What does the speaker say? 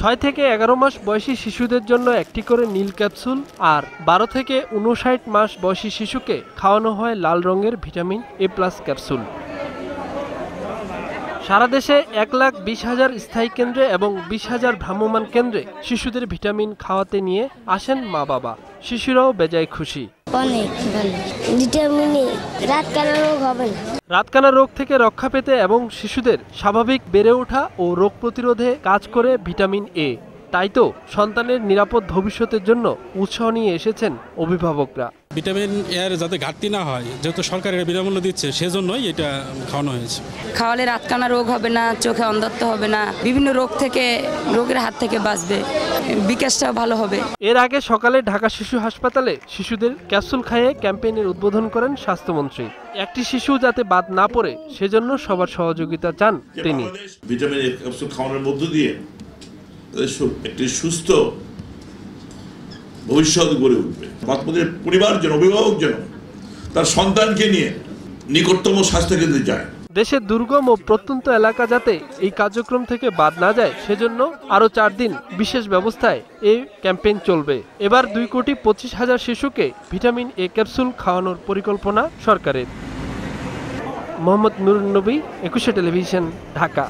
6 থেকে 11 মাস বয়সী শিশুদের জন্য একটি করে নীল ক্যাপসুল আর 12 থেকে 59 মাস বয়সী শিশুকে খাওয়ানো হয় লাল রঙের ভিটামিন এ প্লাস ক্যাপসুল। সারা দেশে 1,20,000 স্থায়ী কেন্দ্রে এবং 20,000 ভ্রাম্যমাণ কেন্দ্রে শিশুদের ভিটামিন খাওয়াতে নিয়ে আসেন মা বাবা। শিশুরাও বেজায় খুশি। অনেক ভালো, ভিটামিনে রাতকানা রোগ হবে না। রাতকানা রোগ থেকে রক্ষা পেতে এবং শিশুদের স্বাভাবিক বেড়ে ওঠা ও রোগ প্রতিরোধে কাজ করে ভিটামিন এ। তাই তো সন্তানের নিরাপদ ভবিষ্যতের জন্য উৎসাহ নিয়ে এসেছেন অভিভাবকরা। ভিটামিন এর যাতে ঘাটতি না হয়, যেহেতু সরকারের বিনামূল্য দিচ্ছে, সেজন্যই এটা খাওয়ানো হয়েছে। খাওয়ালে রাতকানা রোগ হবে না, চোখে অন্ধত্ব হবে না, বিভিন্ন রোগের হাত থেকে বাঁচবে, বিকাশটাও ভালো হবে। এর আগে সকালে ঢাকা শিশু হাসপাতালে শিশুদের ক্যাপসুল খাইয়ে ক্যাম্পেইনের উদ্বোধন করেন স্বাস্থ্যমন্ত্রী। একটি শিশু যাতে বাদ না পড়ে সেজন্য সবার সহযোগিতা চান তিনি। ভিটামিন এ ক্যাপসুল খাওয়ানোর মধ্য দিয়ে একটি সুস্থ ভবিষ্যৎ গড়ে উঠবে। বাচ্চাদের পরিবার যেন, অভিভাবক যেন তার সন্তানকে নিয়ে নিকটতম স্বাস্থ্যকেন্দ্রে যায়। দেশের দুর্গম ও প্রত্যন্ত এলাকা যাতে এই কার্যক্রম থেকে বাদ না যায় সেজন্য আরও 4 দিন বিশেষ ব্যবস্থায় এই ক্যাম্পেইন চলবে। এবার 2,25,000 শিশুকে ভিটামিন এ ক্যাপসুল খাওয়ানোর পরিকল্পনা সরকারের। মোহাম্মদ নুরুন নবী, 21 টেলিভিশন, ঢাকা।